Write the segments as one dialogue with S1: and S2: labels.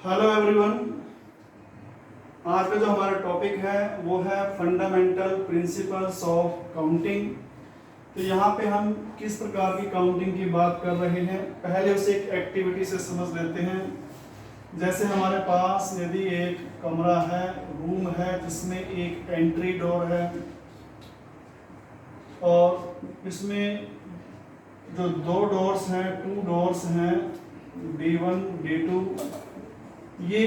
S1: Hello everyone. आज का जो हमारा टॉपिक है वो है फंडामेंटल प्रिंसिपल्स ऑफ काउंटिंग। तो यहाँ पे हम किस प्रकार की काउंटिंग की बात कर रहे हैं, पहले उसे एक एक्टिविटी से समझ लेते हैं। जैसे हमारे पास यदि एक कमरा है, रूम है, जिसमें एक एंट्री डोर है और इसमें जो दो डोर्स हैं, टू डोर्स हैं, D1 D2, ये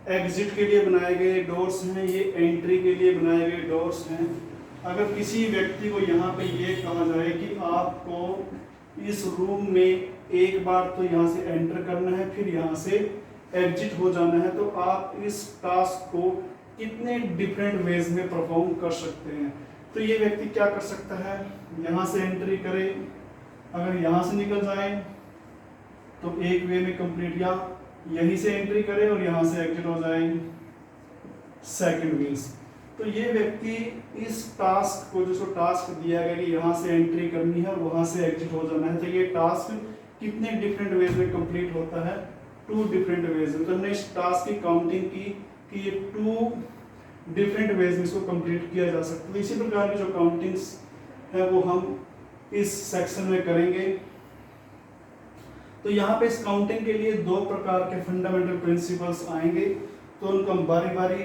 S1: एग्जिट के लिए बनाए गए डोर्स हैं, ये एंट्री के लिए बनाए गए डोर्स हैं। अगर किसी व्यक्ति को यहाँ पे ये कहा जाए कि आपको इस रूम में एक बार तो यहाँ से एंटर करना है, फिर यहाँ से एग्जिट हो जाना है, तो आप इस टास्क को कितने डिफरेंट वेज में परफॉर्म कर सकते हैं। तो ये व्यक्ति क्या कर सकता है, यहाँ से एंट्री करे, अगर यहाँ से निकल जाए तो एक वे में कंप्लीट, या यहीं से एंट्री करे और यहाँ से एग्जिट हो जाए सेकंड वे से। तो ये व्यक्ति इस टास्क को, जो टास्क दिया गया कि यहाँ से एंट्री करनी है और वहाँ से एग्जिट हो जाना है, तो ये टास्क कितने डिफरेंट वेज में कंप्लीट होता है, 2 डिफरेंट वेज में। तो हमने इस टास्क की काउंटिंग की कि ये 2 डिफरेंट वेज में इसको कंप्लीट किया जा सकता है। तो इसी प्रकार की जो काउंटिंग्स है वो हम इस सेक्शन में करेंगे। तो यहाँ पे इस काउंटिंग के लिए 2 प्रकार के फंडामेंटल प्रिंसिपल्स आएंगे, तो उनको हम बारी बारी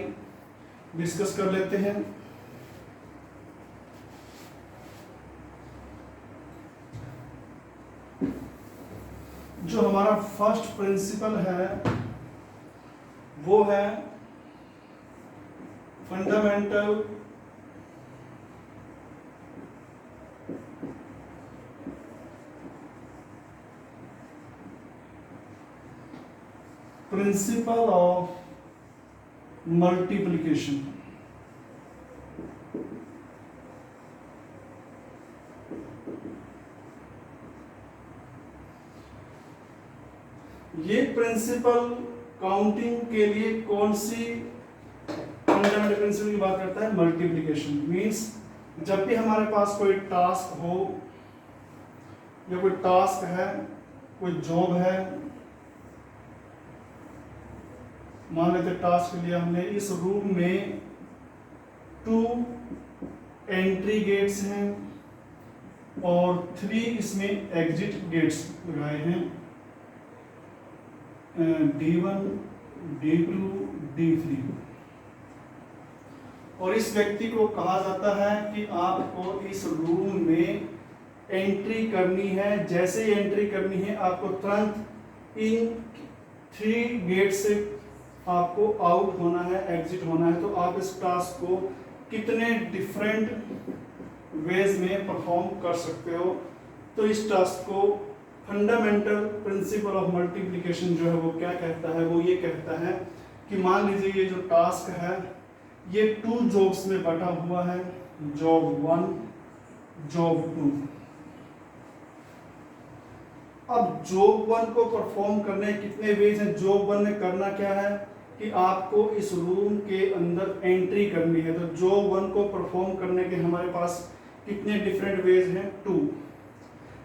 S1: डिस्कस कर लेते हैं। जो हमारा फर्स्ट प्रिंसिपल है वो है फंडामेंटल प्रिंसिपल ऑफ मल्टीप्लिकेशन। ये प्रिंसिपल काउंटिंग के लिए कौन सी फंडामेंटल प्रिंसिपल की बात करता है, मल्टीप्लिकेशन। मींस जब भी हमारे पास कोई टास्क हो या कोई टास्क है, कोई जॉब है, मान लेते टास्क लिया हमने, इस रूम में 2 एंट्री गेट्स हैं और 3 इसमें एग्जिट गेट्स लगाए हैं, D1 D2 D3। और इस व्यक्ति को कहा जाता है कि आपको इस रूम में एंट्री करनी है। जैसे ही एंट्री करनी है आपको तुरंत इन 3 गेट से आपको आउट होना है, एग्जिट होना है। तो आप इस टास्क को कितने डिफरेंट वेज में परफॉर्म कर सकते हो। तो इस टास्क को फंडामेंटल प्रिंसिपल ऑफ मल्टीप्लिकेशन जो है वो क्या कहता है, वो ये कहता है कि मान लीजिए ये जो टास्क है ये 2 जॉब्स में बटा हुआ है, जॉब 1 जॉब 2। अब जॉब 1 को परफॉर्म करने कितने वेज हैं। जॉब 1 में करना क्या है कि आपको इस रूम के अंदर एंट्री करनी है। तो जॉब 1 को परफॉर्म करने के हमारे पास कितने डिफरेंट वेज हैं, 2।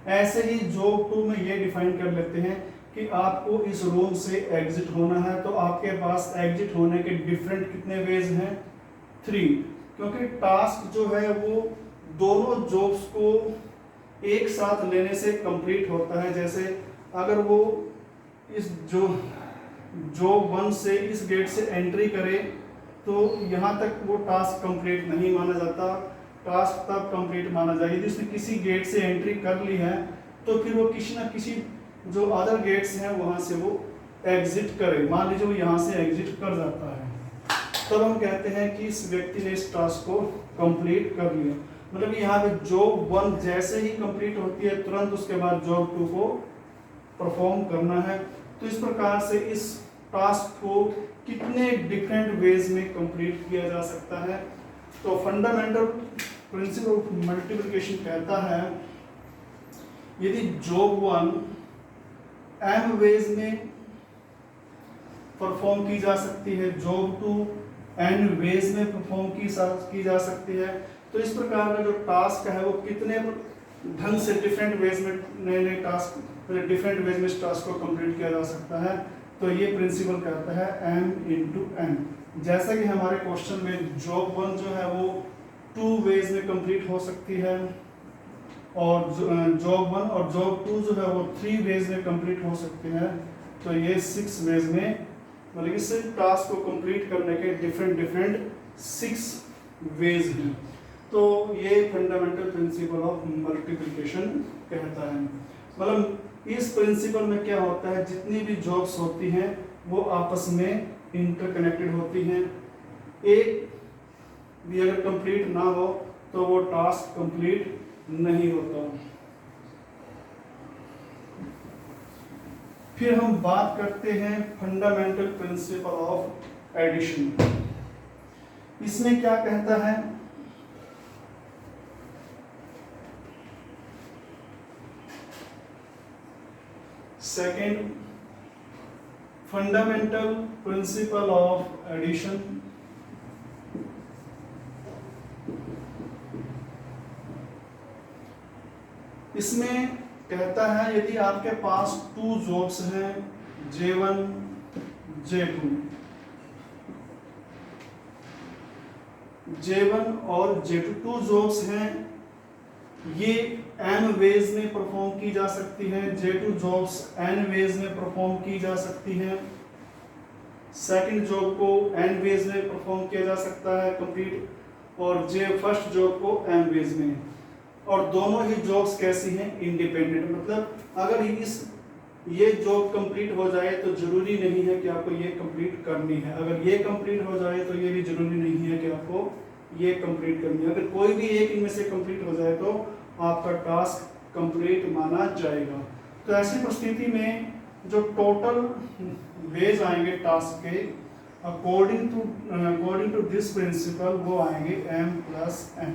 S1: ऐसे ही जॉब 2 में ये डिफाइन कर लेते हैं कि आपको इस रूम से एग्जिट होना है, तो आपके पास एग्जिट होने के डिफरेंट कितने वेज हैं, 3। क्योंकि टास्क जो है वो दोनों जॉब्स को एक साथ लेने से कंप्लीट होता है। जैसे अगर वो इस जॉब 1 से इस गेट से एंट्री करे तो यहाँ तक वो टास्क कंप्लीट नहीं माना जाता, टास्क तब कंप्लीट माना जाए यदि उसने किसी गेट से एंट्री कर ली है, तो फिर वो किसी ना किसी जो अदर गेट्स हैं वहाँ से वो एग्जिट करे। मान लीजिए वो यहाँ से एग्जिट कर जाता है, तब हम कहते हैं कि इस व्यक्ति ने इस टास्क को कंप्लीट कर लिया। मतलब यहाँ पे जॉब 1 जैसे ही कंप्लीट होती है तुरंत उसके बाद जॉब 2 को परफॉर्म करना है। तो इस प्रकार से इस टास्क को कितने डिफरेंट वेज में कंप्लीट किया जा सकता है। तो फंडामेंटल प्रिंसिपल ऑफ मल्टीप्लिकेशन कहता है यदि जॉब 1 m वेज में परफॉर्म की जा सकती है, जॉब 2 n वेज में परफॉर्म की जा सकती है, तो इस प्रकार का जो टास्क है वो कितने ढंग से डिफरेंट वेज में नए नए टास्क डिफरेंट वेज में इस टास्क को कंप्लीट किया जा सकता है। तो ये प्रिंसिपल कहता है m इंटू एन। जैसा कि हमारे क्वेश्चन में जॉब 1 जो है वो 2 वेज में कंप्लीट हो सकती है, और जॉब 1 और जॉब 2 जो है वो 3 वेज में कंप्लीट हो सकती है। तो ये 6 वेज में, मतलब इस टास्क को कंप्लीट करने के डिफरेंट 6 वेज हैं। तो ये फंडामेंटल प्रिंसिपल ऑफ मल्टीप्लिकेशन कहता है। मतलब इस प्रिंसिपल में क्या होता है, जितनी भी जॉब्स होती हैं वो आपस में इंटरकनेक्टेड होती हैं। एक भी अगर कंप्लीट ना हो तो वो टास्क कंप्लीट नहीं होता। फिर हम बात करते हैं फंडामेंटल प्रिंसिपल ऑफ एडिशन। इसमें क्या कहता है, second fundamental principle of addition. इसमें कहता है यदि आपके पास 2 जॉब्स हैं J1 J2, J1 और J2 2 जॉब्स हैं, ये n वेज में परफॉर्म की जा सकती है। J2 जॉब्स n वेज में परफॉर्म की जा सकती है। सेकंड जॉब को n वेज में परफॉर्म किया जा सकता है कंप्लीट, और फर्स्ट जॉब को m वेज में। और दोनों ही जॉब्स कैसी हैं, इंडिपेंडेंट। मतलब अगर ये जॉब कंप्लीट हो जाए तो जरूरी नहीं है कि आपको ये कंप्लीट करनी है, अगर ये कंप्लीट हो जाए तो ये भी जरूरी नहीं है कि आपको ये कंप्लीट करनी है। अगर कोई भी एक इनमें से कंप्लीट हो जाए तो आपका टास्क कंप्लीट माना जाएगा। तो ऐसी परिस्थिति में जो टोटल वेज आएंगे टास्क के अकॉर्डिंग टू दिस प्रिंसिपल वो आएंगे m प्लस n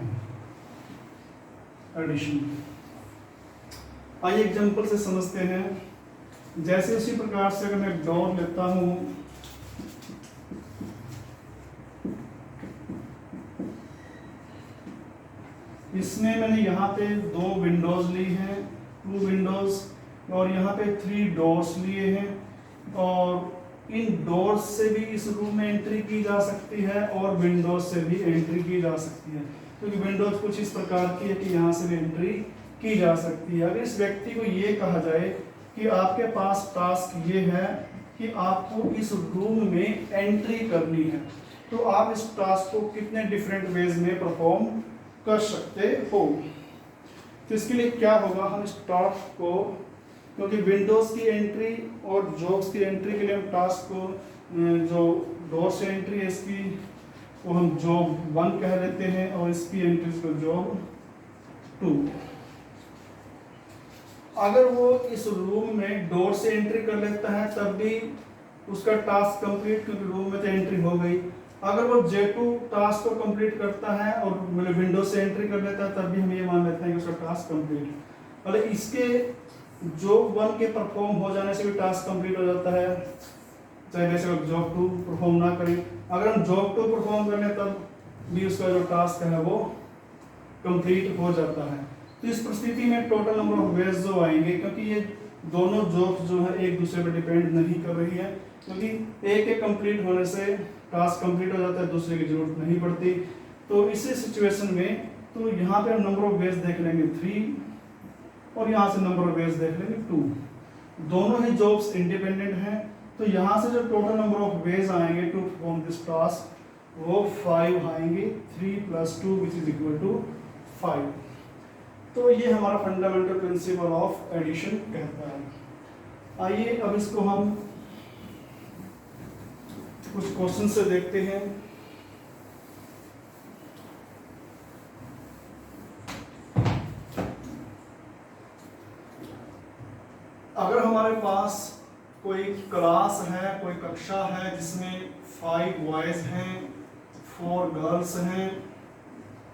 S1: एडिशन। आइए एग्जांपल से समझते हैं। जैसे उसी प्रकार से अगर मैं डोर लेता हूं, इसमें मैंने यहाँ पे 2 विंडोज ली हैं, 2 विंडोज, और यहाँ पे 3 डोर्स लिए हैं, और इन डोर्स से भी इस रूम में एंट्री की जा सकती है और विंडोज से भी एंट्री की जा सकती है, क्योंकि विंडोज कुछ इस प्रकार की है कि यहाँ से भी एंट्री की जा सकती है। अगर इस व्यक्ति को ये कहा जाए कि आपके पास टास्क ये है कि आपको इस रूम में एंट्री करनी है, तो आप इस टास्क को कितने डिफरेंट वेज में परफॉर्म कर सकते हो। तो इसके लिए क्या होगा, हम इस टास्क को, क्योंकि विंडोज की एंट्री और जॉब्स की एंट्री के लिए हम टास्क को, जो डोर से एंट्री है इसकी, वो हम जॉब 1 कह देते हैं, और इसकी एंट्री को जॉब 2। अगर वो इस रूम में डोर से एंट्री कर लेता है तब भी उसका टास्क कंप्लीट, क्योंकि रूम में तो एंट्री हो गई। अगर वो J2 टास्क को कंप्लीट करता है और मतलब विंडो से एंट्री कर लेता है तब भी हम ये मान लेते हैं कि उसका टास्क कंप्लीट। मतलब इसके जॉब 1 के परफॉर्म हो जाने से भी टास्क कंप्लीट हो जाता है, चाहे वैसे जॉब 2 परफॉर्म ना करें। अगर हम जॉब 2 परफॉर्म कर लें तब भी उसका जो टास्क है वो कंप्लीट हो जाता है। तो इस परिस्थिति में टोटल नंबर ऑफ वेज जो आएंगे, क्योंकि ये दोनों जॉब्स जो है एक दूसरे पर डिपेंड नहीं कर रही है, क्योंकि एक के कंप्लीट होने से टास्क कंप्लीट हो जाता है, दूसरे की जरूरत नहीं पड़ती। तो इसी सिचुएशन में तो यहाँ पे हम नंबर ऑफ वेज देख लेंगे 3, और यहाँ से नंबर ऑफ वेज देख लेंगे 2। दोनों ही जॉब्स इंडिपेंडेंट हैं, तो यहाँ से जो टोटल नंबर ऑफ वेज आएंगे टू परफॉर्म दिस टास्क वो 5 आएंगे। 3 + 2 विच इज इक्वल टू 5। तो ये हमारा फंडामेंटल प्रिंसिपल ऑफ एडिशन कहता है। आइए अब इसको हम कुछ क्वेश्चन से देखते हैं। अगर हमारे पास कोई क्लास है, कोई कक्षा है जिसमें 5 बॉयज हैं, 4 गर्ल्स हैं,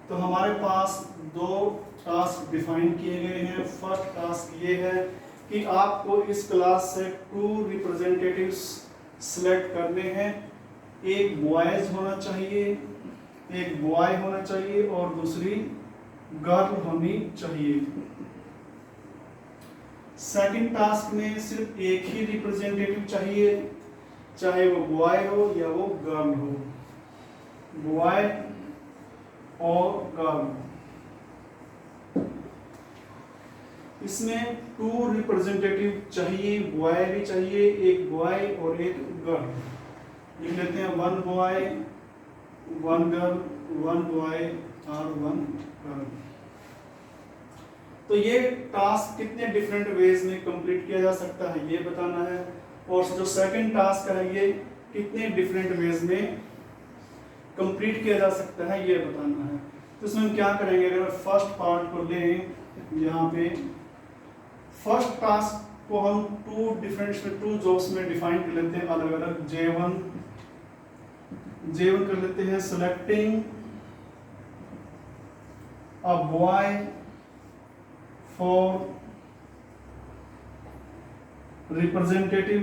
S1: तो हमारे पास 2 टास्क डिफाइन किए गए हैं। फर्स्ट टास्क ये है कि आपको इस क्लास से 2 रिप्रेजेंटेटिव्स सिलेक्ट करने हैं। एक बॉयज होना चाहिए, एक बॉय होना चाहिए और दूसरी गर्ल होनी चाहिए। सेकंड टास्क में सिर्फ एक ही रिप्रेजेंटेटिव चाहिए, चाहे वो बॉय हो या वो गर्ल हो, बॉय और गर्ल। इसमें 2 रिप्रेजेंटेटिव चाहिए, बॉय भी चाहिए, एक बॉय और एक गर्ल। लिख लेते हैं 1 बॉय 1 गर्ल, 1 बॉय और 1 गर्ल। तो ये टास्क कितने डिफरेंट वेज में कंप्लीट किया जा सकता है ये बताना है, और जो सेकंड टास्क है ये कितने डिफरेंट वेज में कंप्लीट किया जा सकता है ये बताना है। तो इसमें हम क्या करेंगे, अगर फर्स्ट पार्ट को लें, यहाँ पे फर्स्ट टास्क को हम 2 जॉब्स में डिफाइन कर लेते हैं अलग अलग। J1 कर लेते हैं selecting a boy for representative,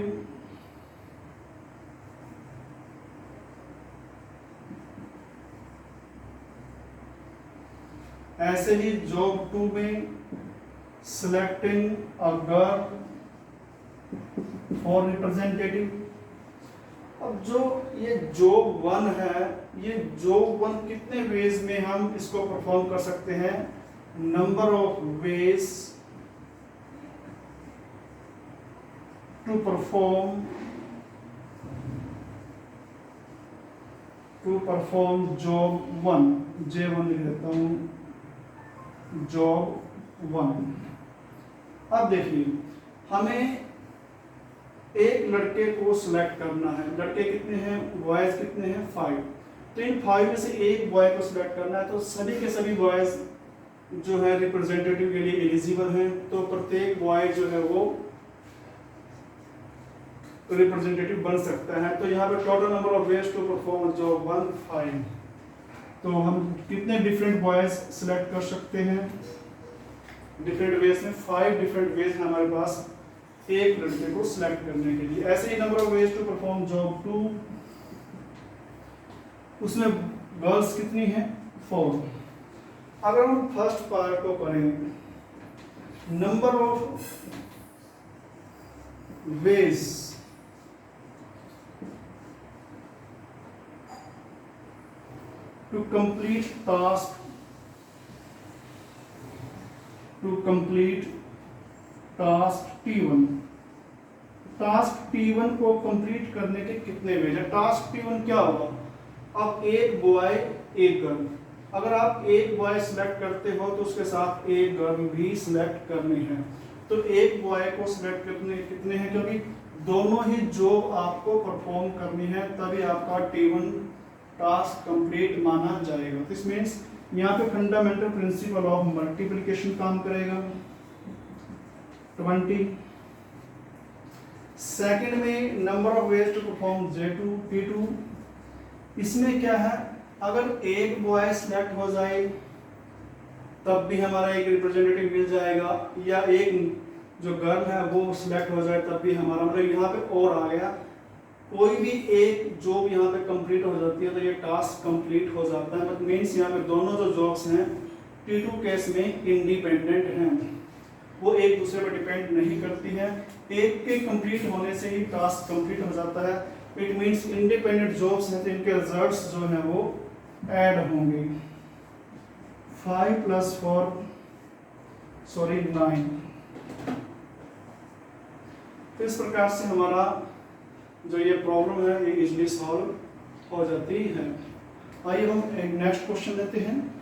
S1: ऐसे ही जॉब 2 में selecting a girl for representative। अब जो ये जॉब 1 है, ये जॉब 1 कितने वेज में हम इसको परफॉर्म कर सकते हैं, number of ways to perform job 1, J1 लिख देता हूं, जॉब 1। अब देखिए, हमें एक लड़के को सिलेक्ट करना है। लड़के कितने हैं, बॉयज कितने हैं, 5। तो इन 5 में से एक बॉय को सिलेक्ट करना है। तो सभी के सभी बॉयज जो है रिप्रेजेंटेटिव के लिए एलिजिबल हैं, तो प्रत्येक बॉय जो है वो रिप्रेजेंटेटिव बन सकता है। तो यहाँ पे total number of ways to perform job 1 5। तो हम कितने डिफरेंट बॉयज सिलेक्ट कर सकते हैं, डिफरेंट वेज में 5 डिफरेंट वेज हैं हमारे पास एक लड़के को सिलेक्ट करने के लिए। ऐसे ही number of ways to perform job 2, उसमें गर्ल्स कितनी हैं, 4। अगर हम फर्स्ट पार्ट को करें, number of ways to complete task T1। Task T1 को कंप्लीट करने के कितने वेज है। टास्क T1 क्या होगा, अब एक बॉय एक गर्ल, अगर आप एक बॉय सिलेक्ट करते हो तो उसके साथ एक गर्ल भी सिलेक्ट करनी है। तो एक बॉय को सिलेक्ट करने कितने हैं, क्योंकि दोनों ही जॉब आपको परफॉर्म करनी है, तभी आपका T1 टास्क कंप्लीट माना जाएगा। दिस मीन्स यहाँ पे फंडामेंटल प्रिंसिपल ऑफ मल्टीप्लिकेशन काम करेगा, 20। सेकंड में number of ways to perform T2। इसमें क्या है, अगर एक बॉय सिलेक्ट हो जाए तब भी हमारा एक रिप्रेजेंटेटिव मिल जाएगा, या एक जो गर्ल है वो सिलेक्ट हो जाए तब भी हमारा, मतलब यहाँ पे और आ गया, कोई भी एक जॉब यहाँ पे कंप्लीट हो जाती है तो ये टास्क कंप्लीट हो जाता है। बट मीन्स यहाँ पे दोनों जो जॉब्स हैं T2 केस में इंडिपेंडेंट हैं, वो एक दूसरे पर डिपेंड नहीं करती है। एक के कंप्लीट होने से ही टास्क कंप्लीट हो जाता है। इट मीन्स इंडिपेंडेंट जॉब्स हैं तो इनके रिजल्ट्स जो हैं वो ऐड होंगे। 5 + 4 9। तो इस प्रकार से हमारा जो ये प्रॉब्लम है ये इजीली सॉल्व हो जाती है। आइए हम एक नेक्स्ट क्वेश्चन लेते हैं।